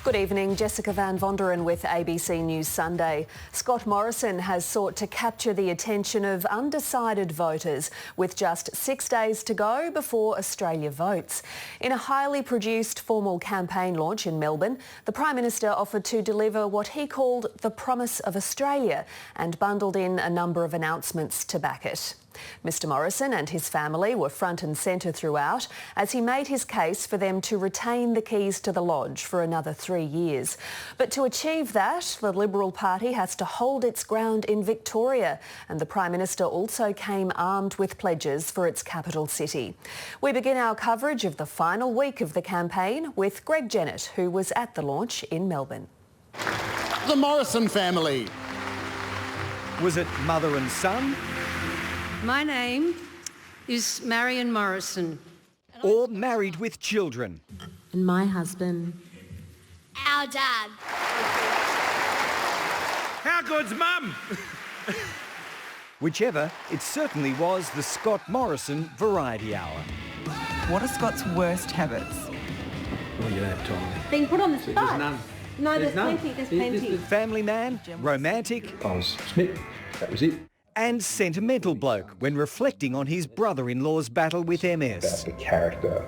Good evening, Jessica Van Vonderen with ABC News Sunday. Scott Morrison has sought to capture the attention of undecided voters with just 6 days to go before Australia votes. In a highly produced formal campaign launch in Melbourne, the Prime Minister offered to deliver what he called the promise of Australia and bundled in a number of announcements to back it. Mr Morrison and his family were front and centre throughout as he made his case for them to retain the keys to the lodge for another 3 years. But to achieve that, the Liberal Party has to hold its ground in Victoria, and the Prime Minister also came armed with pledges for its capital city. We begin our coverage of the final week of the campaign with Greg Jennett, who was at the launch in Melbourne. The Morrison family. Was it mother and son? My name is Marion Morrison. Or married with children? And my husband. Our dad. How good's Mum? Whichever, it certainly was the Scott Morrison Variety Hour. What are Scott's worst habits? Well, you don't have time. Being put on the spot. There's none. No, there's plenty, there's plenty. Family man, romantic, I was smitten. That was it. and sentimental bloke when reflecting on his brother-in-law's battle with MS. About the character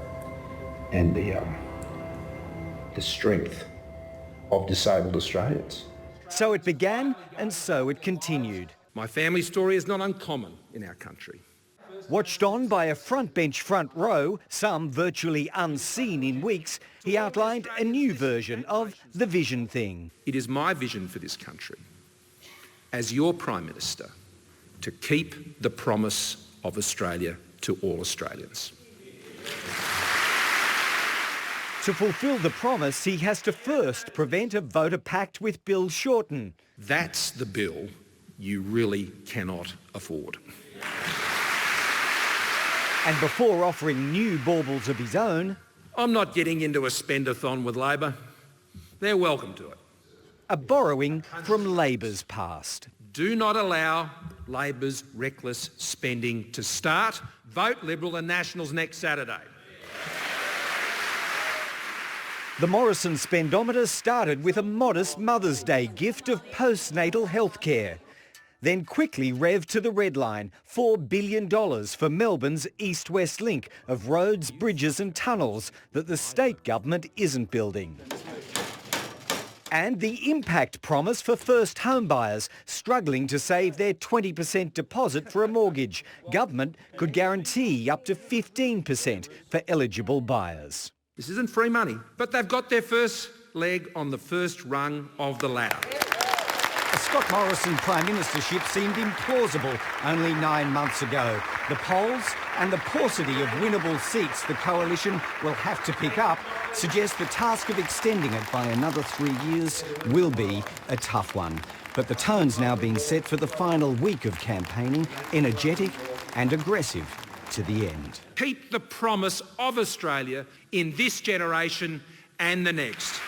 and the strength of disabled Australians. So it began, and so it continued. My family story is not uncommon in our country. Watched on by a front bench front row, some virtually unseen in weeks, he outlined a new version of the vision thing. It is my vision for this country, as your Prime Minister, to keep the promise of Australia to all Australians. To fulfil the promise, he has to first prevent a voter pact with Bill Shorten. That's the bill you really cannot afford. And before offering new baubles of his own, I'm not getting into a spend-a-thon with Labor. They're welcome to it. a borrowing from Labor's past. Do not allow Labor's reckless spending to start. Vote Liberal and Nationals next Saturday. The Morrison spendometer started with a modest Mother's Day gift of postnatal health care, then quickly revved to the red line, $4 billion for Melbourne's east-west link of roads, bridges and tunnels that the state government isn't building. And the impact promise for first home buyers struggling to save their 20% deposit for a mortgage. Government could guarantee up to 15% for eligible buyers. This isn't free money, but they've got their first leg on the first rung of the ladder. A Scott Morrison Prime Ministership seemed implausible only 9 months ago. The polls and the paucity of winnable seats the coalition will have to pick up suggest the task of extending it by another 3 years will be a tough one. But the tone's now being set for the final week of campaigning, energetic and aggressive to the end. Keep the promise of Australia in this generation and the next.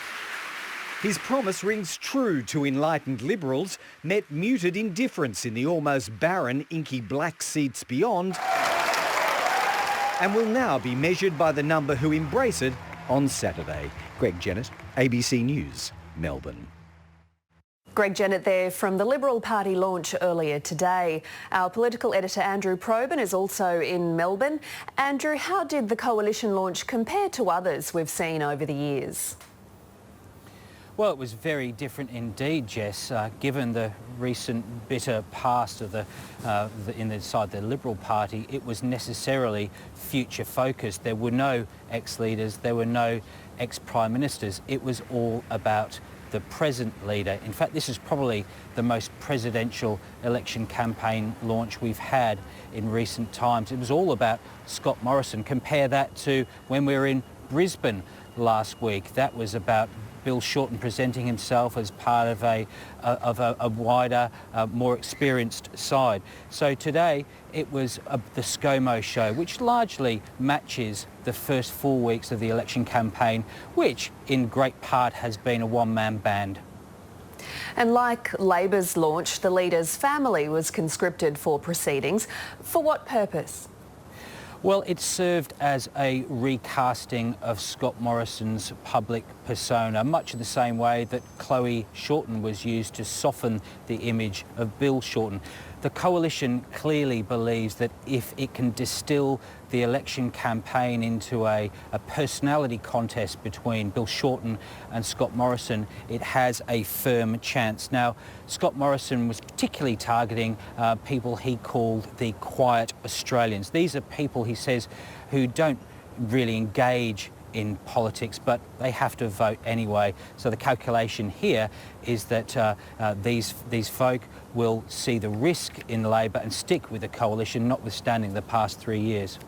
His promise rings true to enlightened Liberals, met muted indifference in the almost barren, inky black seats beyond, and will now be measured by the number who embrace it on Saturday. Greg Jennett, ABC News, Melbourne. Greg Jennett there from the Liberal Party launch earlier today. Our political editor Andrew Probyn is also in Melbourne. Andrew, how did the coalition launch compare to others we've seen over the years? Well, it was very different indeed, Jess, given the recent bitter past of inside the Liberal Party. It was necessarily future focused. There were no ex-leaders, there were no ex-prime ministers. It was all about the present leader. In fact, this is probably the most presidential election campaign launch we've had in recent times. It was all about Scott Morrison. Compare that to when we were in Brisbane last week. That was about Bill Shorten presenting himself as part of a wider, more experienced side. So today it was the ScoMo show, which largely matches the first 4 weeks of the election campaign, which in great part has been a one-man band. And like Labor's launch, the leader's family was conscripted for proceedings. For what purpose? Well, it served as a recasting of Scott Morrison's public persona, much in the same way that Chloe Shorten was used to soften the image of Bill Shorten. The coalition clearly believes that if it can distill the election campaign into a personality contest between Bill Shorten and Scott Morrison, it has a firm chance. Now, Scott Morrison was particularly targeting people he called the quiet Australians. These are people, he says, who don't really engage in politics, but they have to vote anyway. So the calculation here is that these folk will see the risk in Labor and stick with the coalition, notwithstanding the past 3 years.